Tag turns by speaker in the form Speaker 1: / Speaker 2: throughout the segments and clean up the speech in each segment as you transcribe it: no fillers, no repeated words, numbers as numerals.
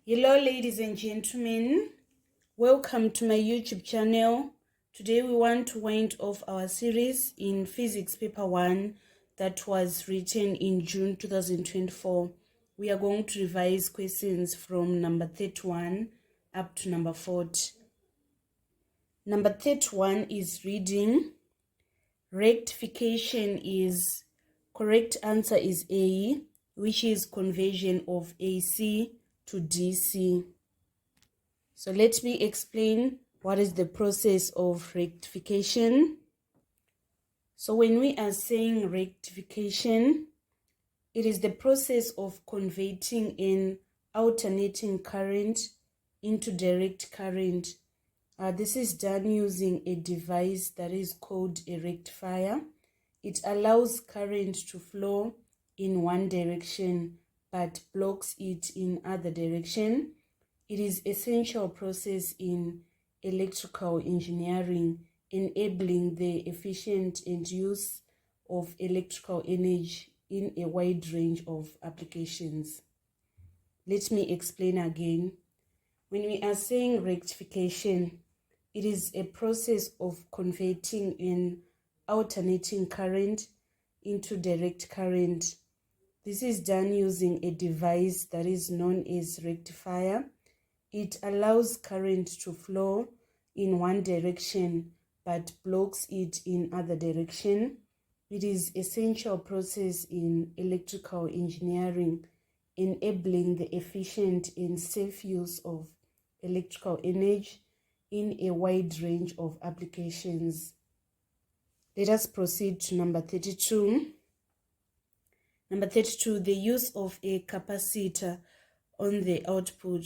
Speaker 1: Hello ladies and gentlemen, welcome to my YouTube channel. Today we want to wind off our series in Physics Paper 1 that was written in June 2024. We are going to revise questions from number 31 up to number 40. Number 31 is reading. Rectification is, correct answer is A, which is conversion of AC to DC. So let me explain what is the process of rectification. So when we are saying rectification, it is the process of converting an alternating current into direct current. This is done using a device that is called a rectifier. It allows current to flow in one direction but blocks it in other direction. It is essential process in electrical engineering, enabling the efficient and use of electrical energy in a wide range of applications. Let me explain again. When we are saying rectification, it is a process of converting an alternating current into direct current. This is done using a device that is known as rectifier. It allows current to flow in one direction but blocks it in other direction. It is essential process in electrical engineering, enabling the efficient and safe use of electrical energy in a wide range of applications. Let us proceed to number 32. Number 32, the use of a capacitor on the output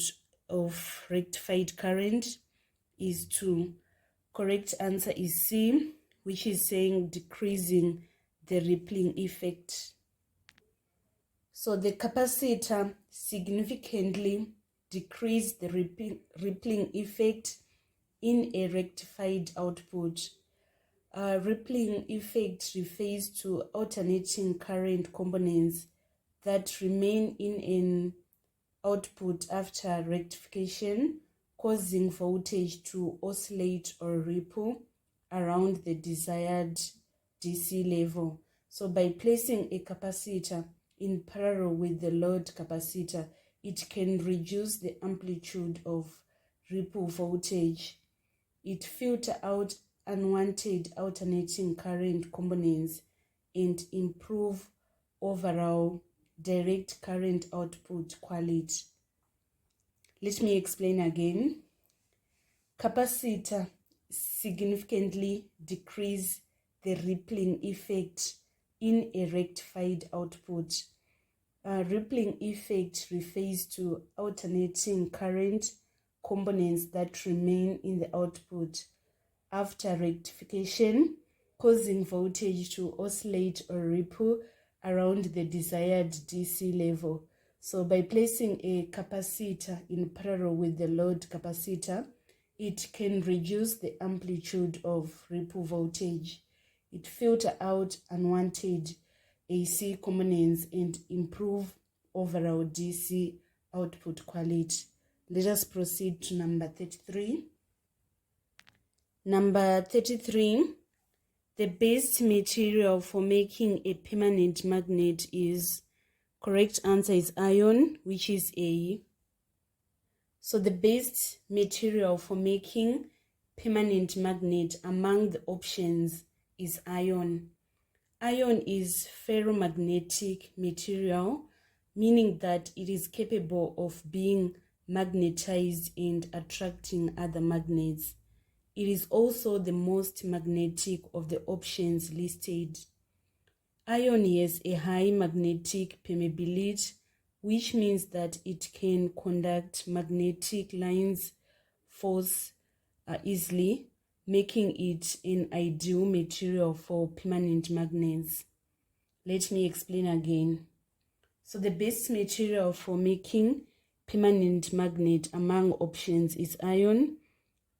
Speaker 1: of rectified current is 2. Correct answer is C, which is saying decreasing the rippling effect. So the capacitor significantly decreased the rippling effect in a rectified output. Rippling effect refers to alternating current components that remain in an output after rectification, causing voltage to oscillate or ripple around the desired DC level. So by placing a capacitor in parallel with the load capacitor, it can reduce the amplitude of ripple voltage. It filters out unwanted alternating current components and improve overall direct current output quality. Let me explain again. Capacitor significantly decrease the rippling effect in a rectified output. Rippling effect refers to alternating current components that remain in the output after rectification, causing voltage to oscillate or ripple around the desired DC level. So by placing a capacitor in parallel with the load capacitor, it can reduce the amplitude of ripple voltage. It filters out unwanted AC components and improve overall DC output quality. Let us proceed to number 33. Number 33, the best material for making a permanent magnet is, correct answer is iron, which is A. So the best material for making permanent magnet among the options is iron. Iron is ferromagnetic material, meaning that it is capable of being magnetized and attracting other magnets. It is also the most magnetic of the options listed. Iron has a high magnetic permeability, which means that it can conduct magnetic lines force easily, making it an ideal material for permanent magnets. Let me explain again. So the best material for making permanent magnet among options is iron.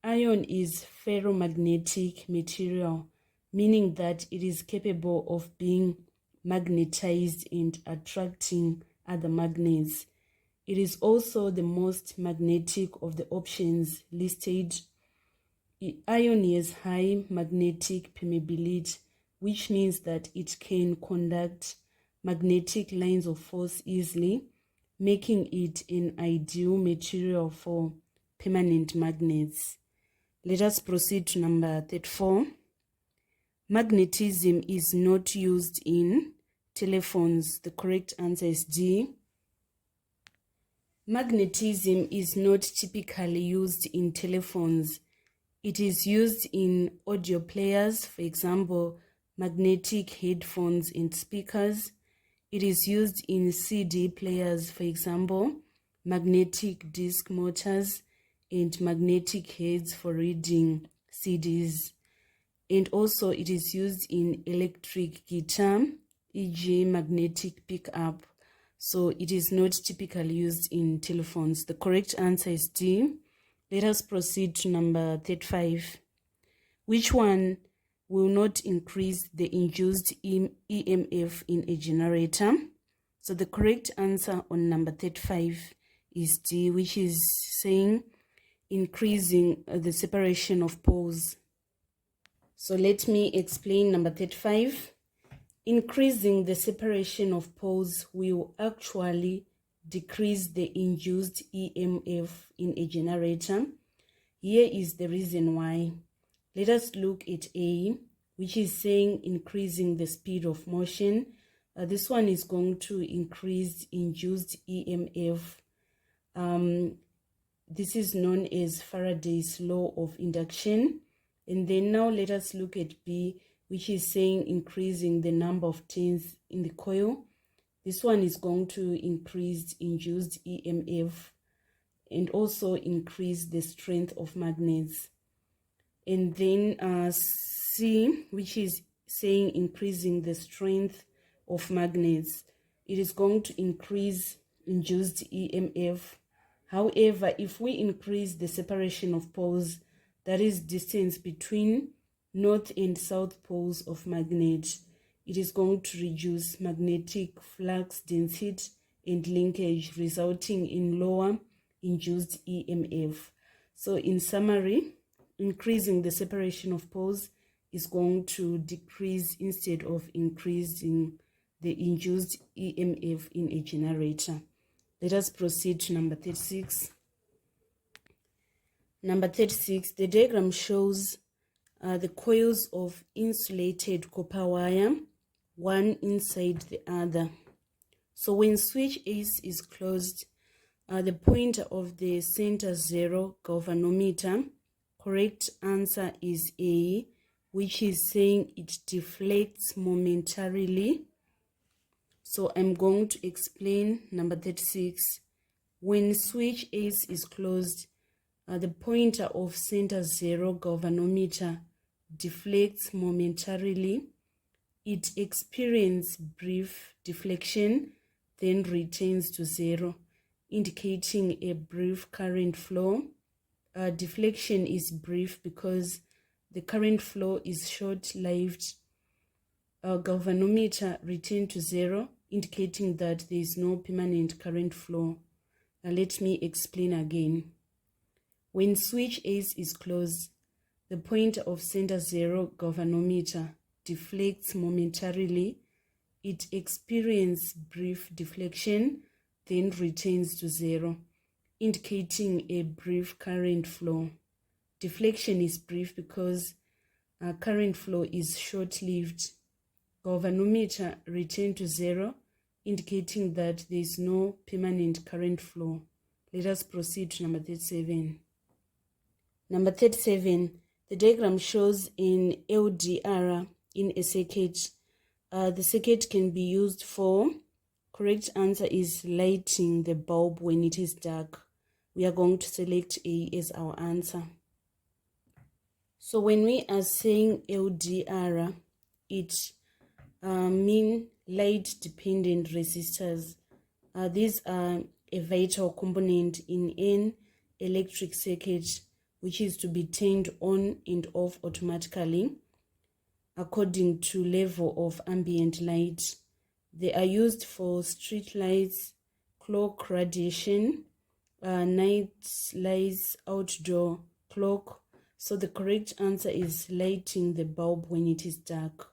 Speaker 1: Iron is ferromagnetic material, meaning that it is capable of being magnetized and attracting other magnets. It is also the most magnetic of the options listed. Iron has high magnetic permeability, which means that it can conduct magnetic lines of force easily, making it an ideal material for permanent magnets. Let us proceed to number 34. Magnetism is not used in telephones. The correct answer is D. Magnetism is not typically used in telephones. It is used in audio players, for example, magnetic headphones and speakers. It is used in CD players, for example, magnetic disc motors and magnetic heads for reading CDs. And also it is used in electric guitar, e.g. magnetic pickup. So it is not typically used in telephones. The correct answer is D. Let us proceed to number 35. Which one will not increase the induced EMF in a generator? So the correct answer on number 35 is D, which is saying increasing the separation of poles. So let me explain number 35. Increasing the separation of poles will actually decrease the induced EMF in a generator. Here is the reason why. Let us look at A, which is saying increasing the speed of motion. This one is going to increase induced EMF. This is known as Faraday's law of induction. And then now let us look at B, which is saying increasing the number of turns in the coil. This one is going to increase induced EMF and also increase the strength of magnets. And then C, which is saying increasing the strength of magnets. It is going to increase induced EMF. However, if we increase the separation of poles, that is distance between north and south poles of magnet, it is going to reduce magnetic flux density and linkage, resulting in lower induced EMF. So in summary, increasing the separation of poles is going to decrease instead of increasing the induced EMF in a generator. Let us proceed to number 36. Number 36, the diagram shows the coils of insulated copper wire, one inside the other. So when switch ACE is closed, the pointer of the center zero galvanometer, correct answer is A, which is saying it deflects momentarily. So I'm going to explain number 36. When switch ACE is closed, the pointer of center zero galvanometer deflects momentarily. It experiences brief deflection, then returns to zero, indicating a brief current flow. Deflection is brief because the current flow is short-lived. Galvanometer return to zero, indicating that there is no permanent current flow. Let me explain again. When switch ACE is closed, the pointer of center zero galvanometer deflects momentarily. It experiences brief deflection, then returns to zero, indicating a brief current flow. Deflection is brief because current flow is short-lived. Galvanometer return to zero, indicating that there is no permanent current flow. Let us proceed to number 37. Number 37, the diagram shows an LDR in a circuit. The circuit can be used for, correct answer is lighting the bulb when it is dark. We are going to select A as our answer. So when we are saying LDR, it mean light dependent resistors. These are a vital component in an electric circuit, which is to be turned on and off automatically according to level of ambient light. They are used for street lights, clock radiation. Night lies outdoor, clock. So the correct answer is lighting the bulb when it is dark.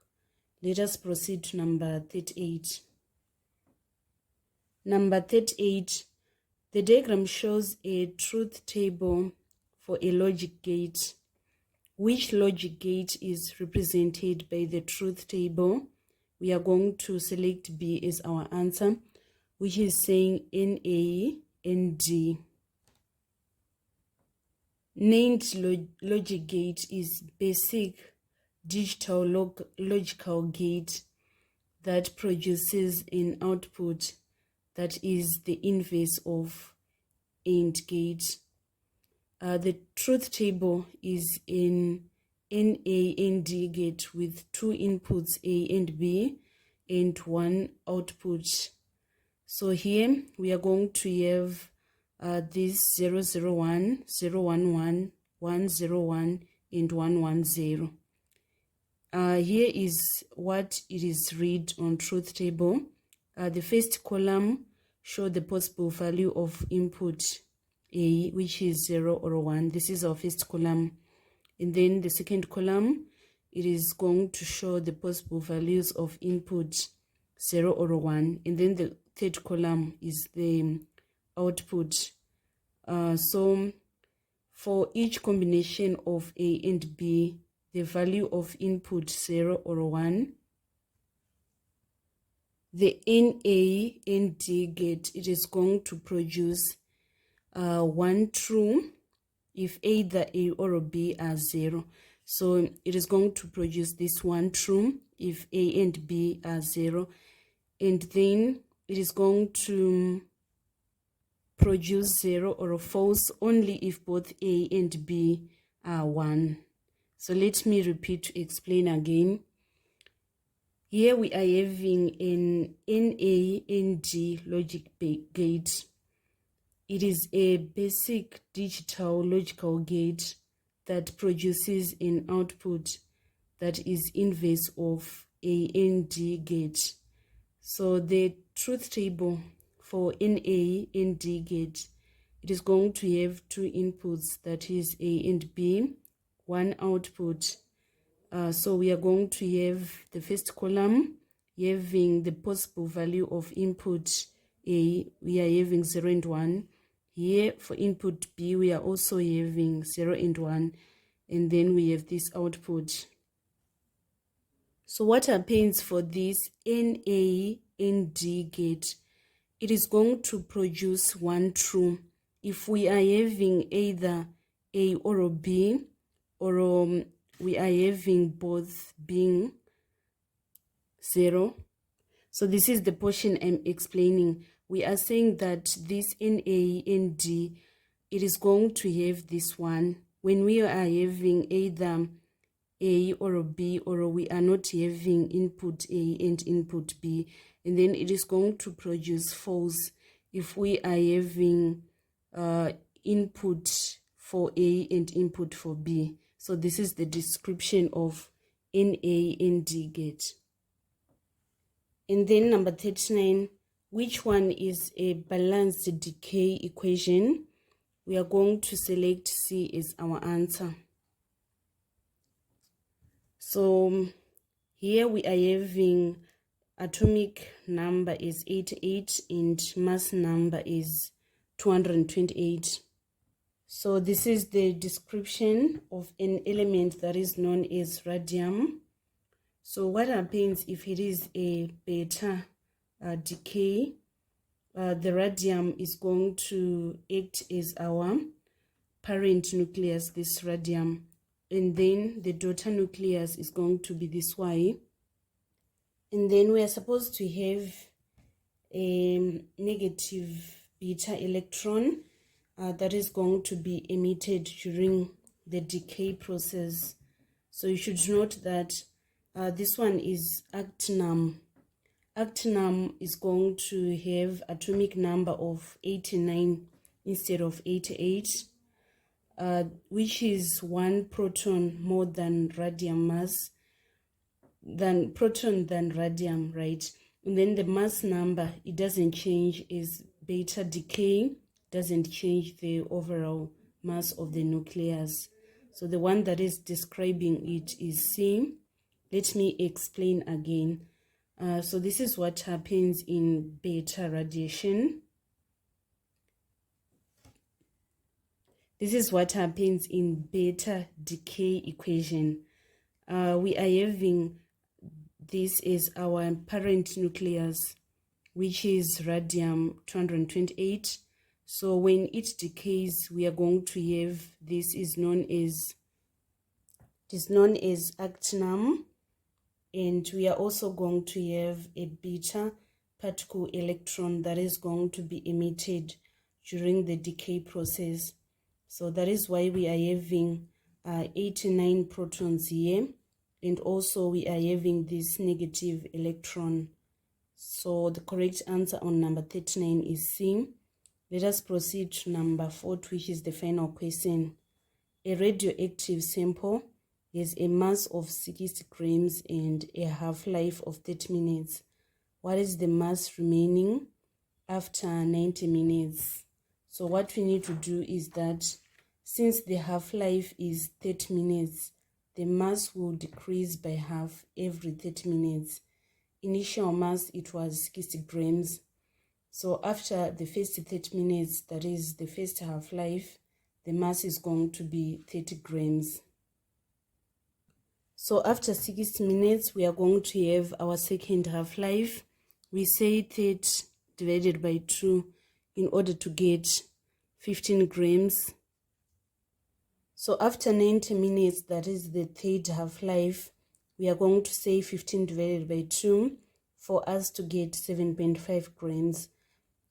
Speaker 1: Let us proceed to number 38. Number 38, the diagram shows a truth table for a logic gate. Which logic gate is represented by the truth table? We are going to select B as our answer, which is saying NA and D. Named logic gate is basic digital logical gate that produces an output that is the inverse of AND gate. The truth table is in NA and D gate with two inputs A and B and one output. So here we are going to have this 001, 011, 101 and 110. Here is what it is read on truth table. The first column show the possible value of input A, which is 0 or 1. This is our first column. And then the second column, it is going to show the possible values of input 0 or 1. And then the third column is the output. So for each combination of A and B, the value of input 0 or 1, the NA and D gate, it is going to produce one true if either A or B are 0. So it is going to produce this one true if A and B are 0. And then it is going to produce 0 or false only if both A and B are 1. So let me repeat to explain again. Here we are having an NA-ND logic gate. It is a basic digital logical gate that produces an output that is inverse of a ND gate. So the truth table for NA-ND gate, it is going to have two inputs, that is A and B, one output. So we are going to have the first column having the possible value of input A, we are having 0 and 1. Here for input B, we are also having 0 and 1. And then we have this output. So what happens for this NA and D gate? It is going to produce one true if we are having either A or B, or we are having both being 0. So this is the portion I'm explaining. We are saying that this NA and D, it is going to have this one when we are having either A or B, or we are not having input A and input B, and then it is going to produce false if we are having input for A and input for B. So this is the description of NA and D gate. And then number 39, which one is a balanced decay equation? We are going to select C as our answer. So here we are having atomic number is 88 and mass number is 228. So this is the description of an element that is known as radium. So what happens if it is a beta decay? The radium is going to act as our parent nucleus, this radium, and then the daughter nucleus is going to be this Y. And then we are supposed to have a negative beta electron that is going to be emitted during the decay process. So you should note that this one is actinium. Actinium is going to have atomic number of 89 instead of 88, which is one proton more than radium mass, than radium, right? And then the mass number, it doesn't change, is beta decay doesn't change the overall mass of the nucleus. So the one that is describing it is C. Let me explain again. So this is what happens in beta radiation. This is what happens in beta decay equation. We are having this is our parent nucleus, which is radium-228. So when it decays, we are going to have this is known as actinum, and we are also going to have a beta particle electron that is going to be emitted during the decay process. So that is why we are having 89 protons here, and also we are having this negative electron. So the correct answer on number 39 is C. Let us proceed to number 40, which is the final question. A radioactive sample has a mass of 60 grams and a half-life of 30 minutes. What is the mass remaining after 90 minutes? So what we need to do is that since the half-life is 30 minutes, the mass will decrease by half every 30 minutes. Initial mass, it was 60 grams. So after the first 30 minutes, that is the first half-life, the mass is going to be 30 grams. So after 60 minutes, we are going to have our second half-life. We say 30 divided by 2 in order to get 15 grams. So after 90 minutes, that is the third half-life, we are going to say 15 divided by 2 for us to get 7.5 grams.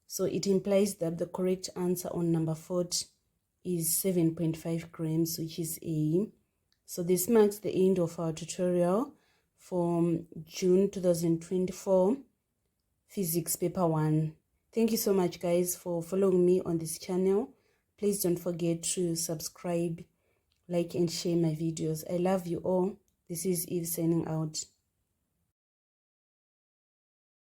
Speaker 1: So it implies that the correct answer on number 40 is 7.5 grams, which is A. So this marks the end of our tutorial from June 2024, Physics Paper 1. Thank you so much, guys, for following me on this channel. Please don't forget to subscribe, like, and share my videos. I love you all. This is Eve signing out.